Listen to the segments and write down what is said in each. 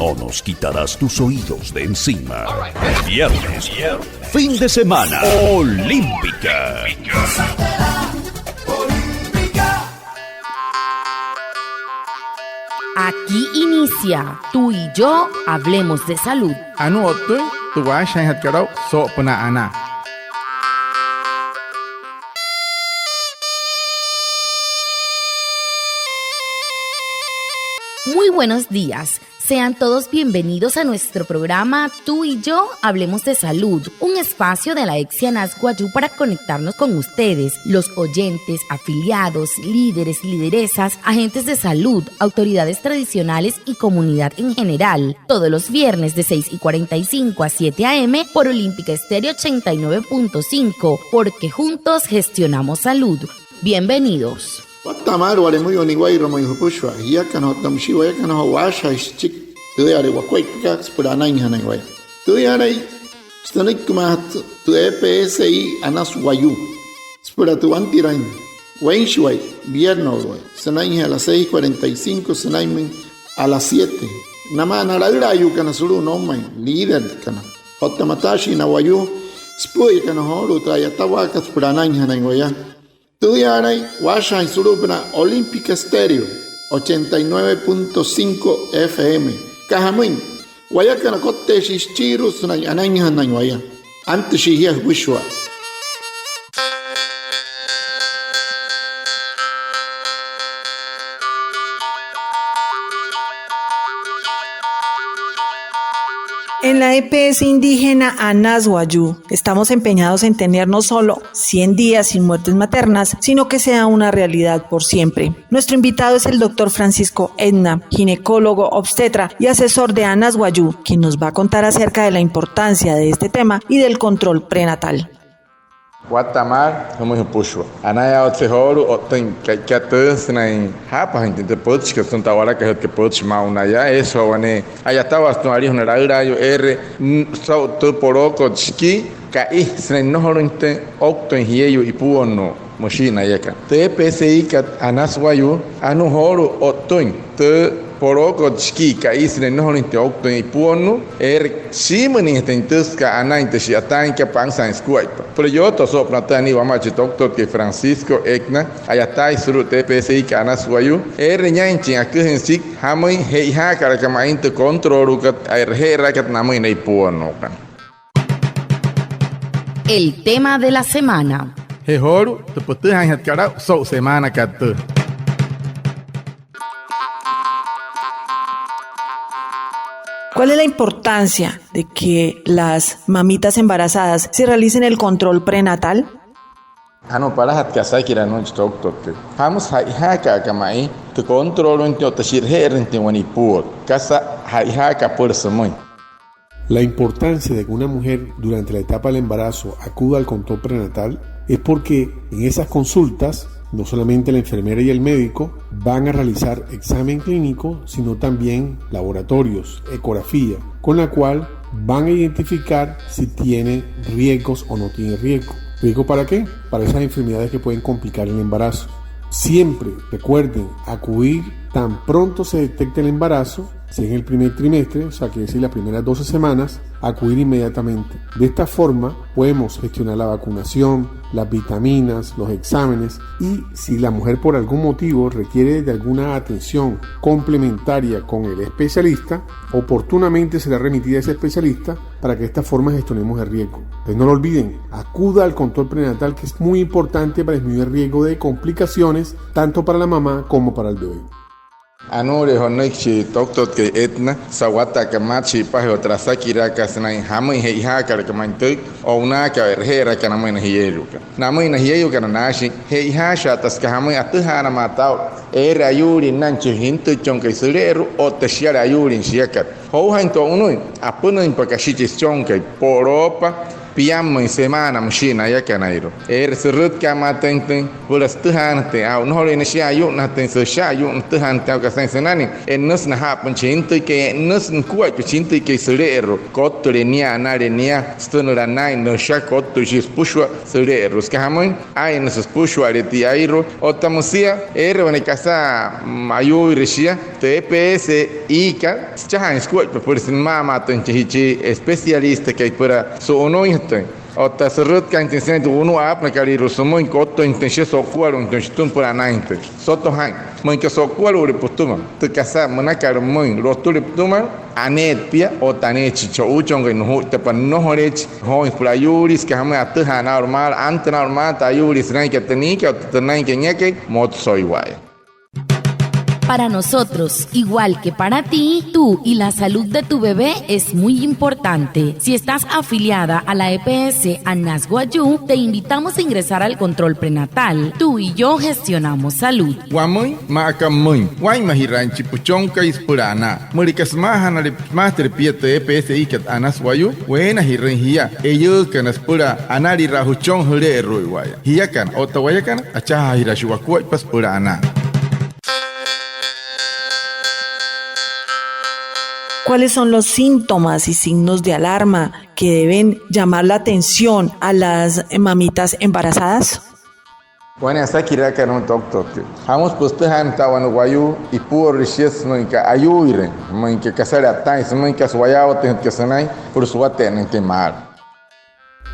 no nos quitarás tus oídos de encima. Viernes, fin de semana, Olímpica. Aquí inicia Tú y Yo Hablemos de Salud. Anote, tu vas a hacer sopna ana. Muy buenos días. Sean todos bienvenidos a nuestro programa Tú y Yo Hablemos de Salud, un espacio de la Exianas Guayú para conectarnos con ustedes, los oyentes, afiliados, líderes, lideresas, agentes de salud, autoridades tradicionales y comunidad en general, todos los viernes de 6:45 a 7 a.m. por Olímpica Estéreo 89.5, porque juntos gestionamos salud. Bienvenidos. Tamar wale muy oniguay romoy hupushwa ya kano tamshiwa ya kano washa chik tuya de wakwai pika spura nine hanai tuya dai stanik kumat tu EPSI anas wayu spura tu antirain wainshwai viernes sanai a las 6:45 sanai a las 7 nama na la yu kana suru no mai líder kana hotamatashi na wayu spui kana horu traya tawaka spura nine hanai ya Tuyaray, Washa y Surupna, Olímpica Estéreo, 89.5 FM. Cajamuin, Guayacana Cote Shichiru, Anaña Nañuaya. Antes Shihia Wishwa. En la EPS indígena Anas Guayú estamos empeñados en tener no solo 100 días sin muertes maternas, sino que sea una realidad por siempre. Nuestro invitado es el doctor Francisco Edna, ginecólogo, obstetra y asesor de Anas Guayú, quien nos va a contar acerca de la importancia de este tema y del control prenatal. Guatamar, como eu puxo. Anaya otsehoro, tem que atança na rapa, entende? Pode que são da hora que pode mal na ya isso, né? Aí estava as tonarias na raio R, só tu poroco ski, cai, se não horo inte, octo em rio e puono. Mochina yaka. Te PCI que Anas Guayú, anu horo otoin, te poroko ski kai sine no inte octo e puono simani tentuska anainte si atan que pansa en skuaipa. Pero yo to so platani vamos a doctor que Francisco Ekna ayatai suru TPCI que Anas Guayú nyainchi akuhen sik hamoi heiha kara kama inte controlu kat herra kat namoi nei puono. El tema de la semana. Hehoru te potuhan het kara so semana kat. ¿Cuál es la importancia de que las mamitas embarazadas se realicen el control prenatal? Ano para hat kasai kira no doctor. Vamos haika kamai te controlo en te shirher en te wanipur. Casa haika por samoi. La importancia de que una mujer durante la etapa del embarazo acuda al control prenatal es porque en esas consultas no solamente la enfermera y el médico van a realizar examen clínico, sino también laboratorios, ecografía, con la cual van a identificar si tiene riesgos o no tiene riesgo. ¿Riesgo para qué? Para esas enfermedades que pueden complicar el embarazo. Siempre recuerden acudir tan pronto se detecte el embarazo, si en el primer trimestre, o sea, quiere decir las primeras 12 semanas, acudir inmediatamente. De esta forma podemos gestionar la vacunación, las vitaminas, los exámenes y si la mujer por algún motivo requiere de alguna atención complementaria con el especialista, oportunamente será remitida a ese especialista para que de esta forma gestionemos el riesgo. Entonces no lo olviden, acuda al control prenatal que es muy importante para disminuir el riesgo de complicaciones tanto para la mamá como para el bebé. Anure honekchi doctor que etna sawata kamachi pa otra sakira kasnai hamai heiha kar kamantuk o una ka herra kana mai hielu namai na hielu kana nashi heiha shatas ka hamai atuhana matau era yuri nanchi hintu chonkai suleru o tashiara yuri shiakat ho hanto unui apuna impakashi chonkai poropa piam en semana machina ya canairo surut kama tenten pulas tuhan te au no le nsia yu na ten se sha yu tuhan te ka sen senani nus na ha panchinto ke nus kuai panchinto ke serero kotto le nia na le nia stono la nai no sha kotto jis pushwa serero skahamon ai nus pushwa le ti airo otamusia ne casa mayu rishia TPS ika chahan skuai por sin mama tenchichi especialista que para so no inte ota serut ka intensione do uno ap na kali rusumo in kotto intensie so kualo intensitum por anainte soto han mo que so kualo repostuma te casa mona kar mo rotu repostuma anet pia otanechi cho uchonga no te pa no horech ho por yuris que hama atha normal ante normal ta yuris ran que teni que tenai que ñeke mot soy guay. Para nosotros, igual que para ti, tú y la salud de tu bebé es muy importante. Si estás afiliada a la EPS Anas Guayú, te invitamos a ingresar al control prenatal. Tú y yo gestionamos salud. Guamoy, macamoy, guaymahi ranchi puchonca ispurana. Morikas mahana master piete EPS ikat Anas Guayú, buena hirrenhia. Ellos que nos pura anari rajuchon hule ruiguaya. Hiakan, otawayakan, achaha hirashuakuay paspurana. ¿Cuáles son los síntomas y signos de alarma que deben llamar la atención a las mamitas embarazadas? Bueno, hasta kira que no doctor. Hamos puesto han tawan guayu y por riches no que ayuire, no que casar atais, no que suayao ten que sanai por su aten que mar.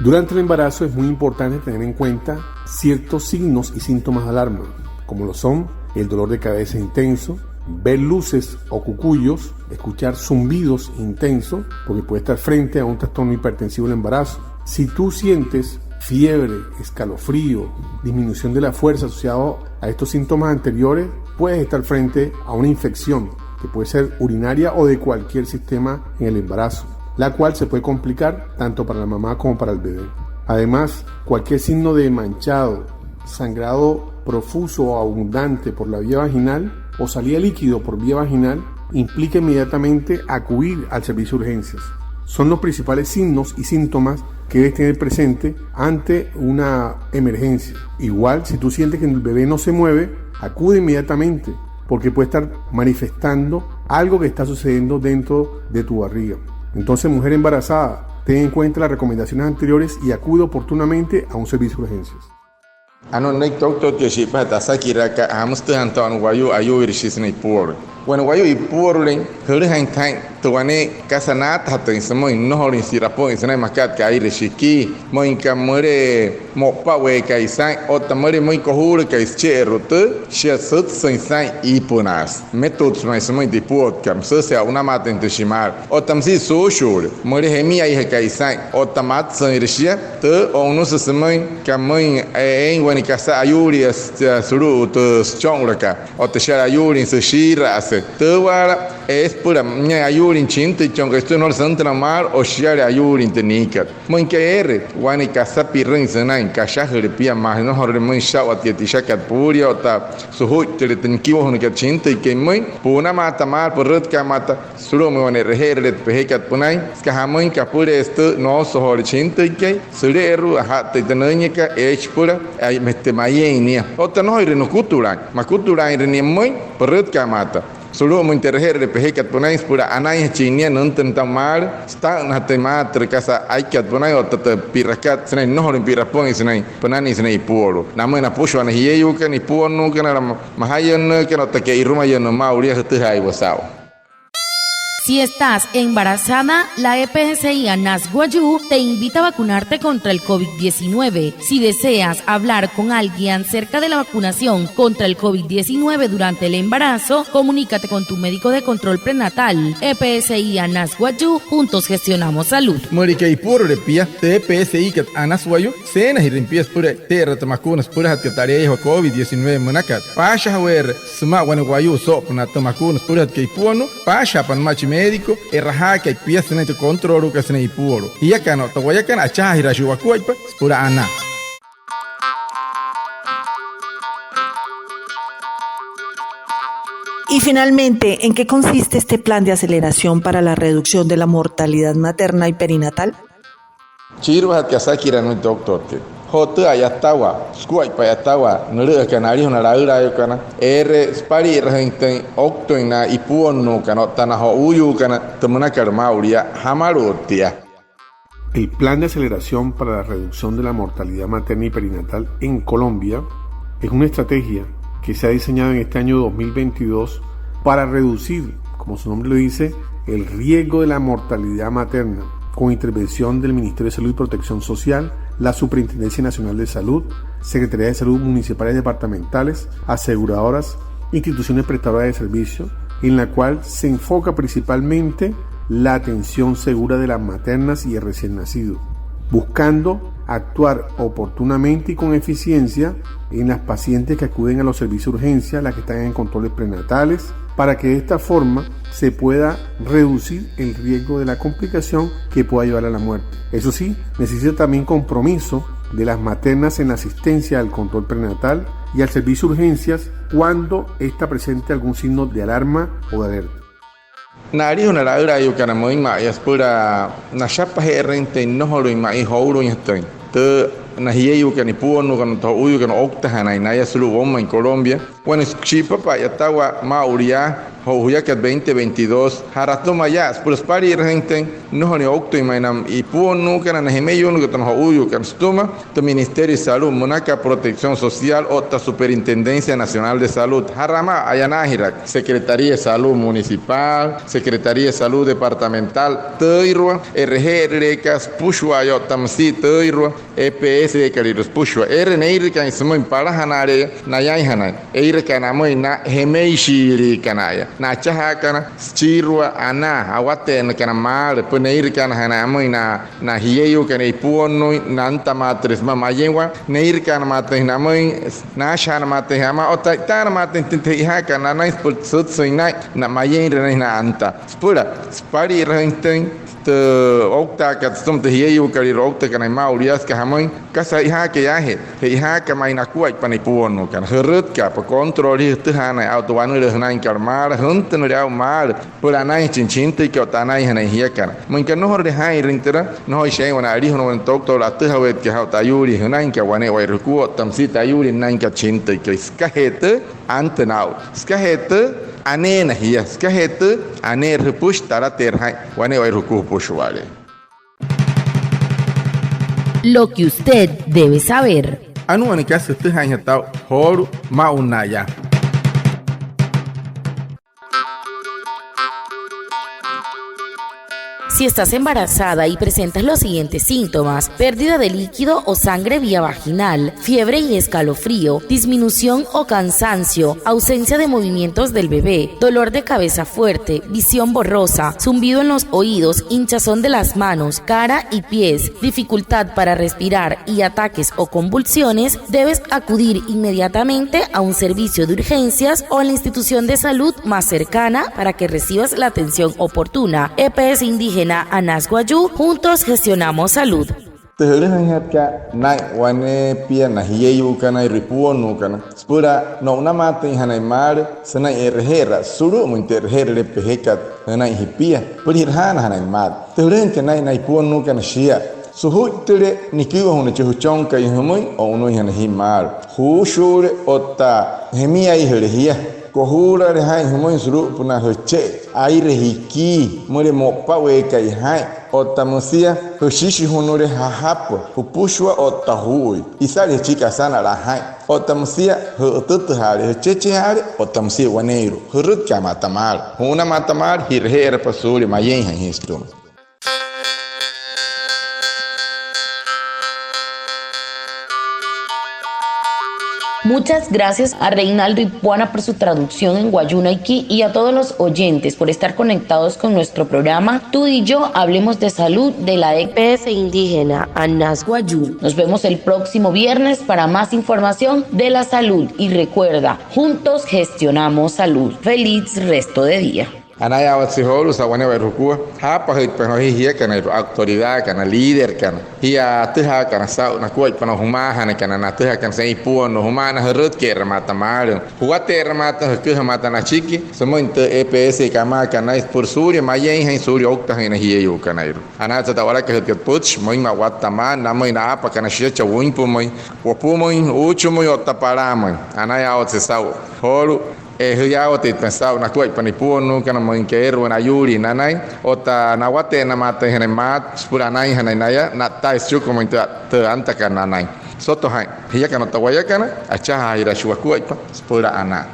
Durante el embarazo es muy importante tener en cuenta ciertos signos y síntomas de alarma, como lo son el dolor de cabeza intenso, ver luces o cucuyos, escuchar zumbidos intensos, porque puede estar frente a un trastorno hipertensivo del embarazo. Si tú sientes fiebre, escalofrío, disminución de la fuerza asociado a estos síntomas anteriores, puedes estar frente a una infección que puede ser urinaria o de cualquier sistema en el embarazo, la cual se puede complicar tanto para la mamá como para el bebé. Además, cualquier signo de manchado, sangrado profuso o abundante por la vía vaginal o salida líquido por vía vaginal implica inmediatamente acudir al servicio de urgencias. Son los principales signos y síntomas que debes tener presente ante una emergencia. Igual, si tú sientes que el bebé no se mueve, acude inmediatamente porque puede estar manifestando algo que está sucediendo dentro de tu barriga. Entonces, mujer embarazada, ten en cuenta las recomendaciones anteriores y acude oportunamente a un servicio de urgencias. Ano naik doctor ke sipa ta sakira ka hamste anton wayu ayu irishis nei por. Bueno wayu I por len hore han tan to wane kasanat hatin samo no horin sirapo isnai makat ka irishiki mo inka more mo pa we ka isai o tamore mo ko hur ka ischero te shesut sai ipunas. Metodos mais samo de por kam se una maten te shimar. O tamsi so shur more hemi ai ka isai o tamat san irishia te o no se samo ka mãe wani kasa ayuri suru to chongraka o te shara ayuri se shira ase te wala es pura nya ayuri chinte chonga esto no san tramar o shara ayuri tenika mo que er wani kasa pirren sanai kasha herpia mas no hore mo shawa ti shakat puria ta suhu te tenki wo no ka chinte ke mo puna mata mar porut ka mata suru mo ne rehere pehekat punai ska hamoin ka pure esto no so hore chinte ke sureru ha te tenanya ka pura ay mete mayenia ota no ire no cultura ma cultura ire ni moi perut ka mata solo mo interher de pehekat punais pura anai chinia non tentamar sta na tema terkasa aikat punai ota te pirakat senai no horin pirapon senai panani senai puro namo na pusho na hiyeyu ka ni puonu ka na mahayen ka no te ke iruma yeno mauria te hai wasao. Si estás embarazada, la EPSI Anas Guayú te invita a vacunarte contra el COVID-19. Si deseas hablar con alguien acerca de la vacunación contra el COVID-19 durante el embarazo, comunícate con tu médico de control prenatal. EPSI Anas Guayú, juntos gestionamos salud. Morika y puro repia, te EPSI kat Anas Guayú, cenas y limpias pura terra tamacunas pura hat katarejo COVID-19 monakat. Pasha hawer sma wana Guayú so puna tamacunas pura hat kaipuano, pasha pan machi médico erraha que pieza en el control que se ne puro y acá no te voy a can acha y rayo cuerpo pura ana. Y finalmente, ¿en qué consiste este plan de aceleración para la reducción de la mortalidad materna y perinatal? Chirwa que asakira no doctor que. Hotu ayastawa, squai pa ayastawa, nuru kanari una laura yo kana. Spari rehente octoina ipuonu kana tana ho uyu kana temuna karmauria hamarutia. El plan de aceleración para la reducción de la mortalidad materna y perinatal en Colombia es una estrategia que se ha diseñado en este año 2022 para reducir, como su nombre lo dice, el riesgo de la mortalidad materna, con intervención del Ministerio de Salud y Protección Social, la Superintendencia Nacional de Salud, Secretarías de Salud municipales y departamentales, aseguradoras, instituciones prestadoras de servicios, en la cual se enfoca principalmente la atención segura de las maternas y el recién nacido, buscando actuar oportunamente y con eficiencia en las pacientes que acuden a los servicios de urgencia, las que están en controles prenatales, para que de esta forma se pueda reducir el riesgo de la complicación que pueda llevar a la muerte. Eso sí, necesita también compromiso de las maternas en la asistencia al control prenatal y al servicio de urgencias cuando ésta presente algún signo de alarma o de alerta. Nari una laura yo kana moi ma ya spura na chapa herente no horo ma I houro yestoi. Te na hieu kana puonu kana to uyu kana okta hana na ya sulu bomba en Colombia. Bueno, chipa pa ya tawa mauria hoya que 2022 harato maya spura spari herente no horo okto mainam I puonu kana na himeyu no kana uyu kana stuma te Ministerio de Salud Monaca Protección Social o ta Superintendencia Nacional de Salud harama ayanahira Secretaría de Salud Municipal Secretaría de Salud Departamental Teirua RGRCas Pushua yo tamsi Teirua EPS de Cariros Pushua RNIR kan semua para hanare nayai hanai eir kana moi na hemeishi kanaya na chaha kana chirua ana awate kana mal peneir kana hana moi na hieu kana ipuonno nanta matres mama yenwa neir kana matres na moi na shana matres ama ota tan matres tinte ha kana na spurt sutsuina na mayen na anta spura spari renten te okta ka stum te hieu kari okta kana maurias ka hamoi kasa iha ke yahe iha ka mai na kuai panipuonno kana herut ka pa kontroli te hana autowanu de hana inkarmar hunten real mar pura nai chinchinte ka tanai hana hia kana mun ka no horde hai rintera no shei wana ri hono tokto la te hawet ka hauta yuri hana inka wane wai ruku tamsi ta yuri nai ka chinte ka skahete antenau skahete anena hia skahete aner push tara terhai wane wai ruku pushwale. Lo que usted debe saber. Anu ane ka se te hai hatau horu maunaya. Si estás embarazada y presentas los siguientes síntomas: pérdida de líquido o sangre vía vaginal, fiebre y escalofrío, disminución o cansancio, ausencia de movimientos del bebé, dolor de cabeza fuerte, visión borrosa, zumbido en los oídos, hinchazón de las manos, cara y pies, dificultad para respirar y ataques o convulsiones, debes acudir inmediatamente a un servicio de urgencias o a la institución de salud más cercana para que recibas la atención oportuna. EPS Indígena Anas Guayú, juntos gestionamos salud. Teheran hatka nai wane pia na hieu kana ripuonu kana spura no na mate hanai mar sana erhera suru munterher le peheka hanai hipia purhana hanai mar teheran kana nai puonu kana shia suhu tere nikiwa hone chuchonka yhumui o no hana himar hu shure otta hemia ihreria kohura re hai humoi suru puna hoche aire hiki more mopa we kai hai otamusia hoshishi honore hahapo upushwa otahui isale chika sana la hai otamusia hotutu hare cheche hare otamusia waneiro hurut kama tamal huna matamar hirher pasuri mayen histum. Muchas gracias a Reinaldo Ipuana por su traducción en Guayunaiki y a todos los oyentes por estar conectados con nuestro programa Tú y Yo Hablemos de Salud de la EPS Indígena Anas Guayú. Nos vemos el próximo viernes para más información de la salud y recuerda, juntos gestionamos salud. Feliz resto de día. Anaya Watsiholu, Sawane Rukua, Hapa Hipanohia, can autoridad, can a leader, can Hia Tiha, can a South, Nakua, Panohumahana, can Anatiha, can say Puan, Humana, Rutke, Ramatamarium. What Ramata, Kuhamatana Samo in the EPS, Kamaka, nice for Suri, Mayan, and Suri Okta in here, you can. Anata Tawaraka get putch, Moima Wataman, Namoin Apa, can a shitcha Wimpumoy, Wapumoy, Uchumoy, Otaparaman, Anaya Otsau, Holu. Huyao te pensava na coisa para nipo nunca na mãe quero na Yuri na nai ota na wate na mata hene mat pura nai hene naya na tais chu como te anta kana nai soto hai hia kana tawaya kana acha ira shua coisa pura ana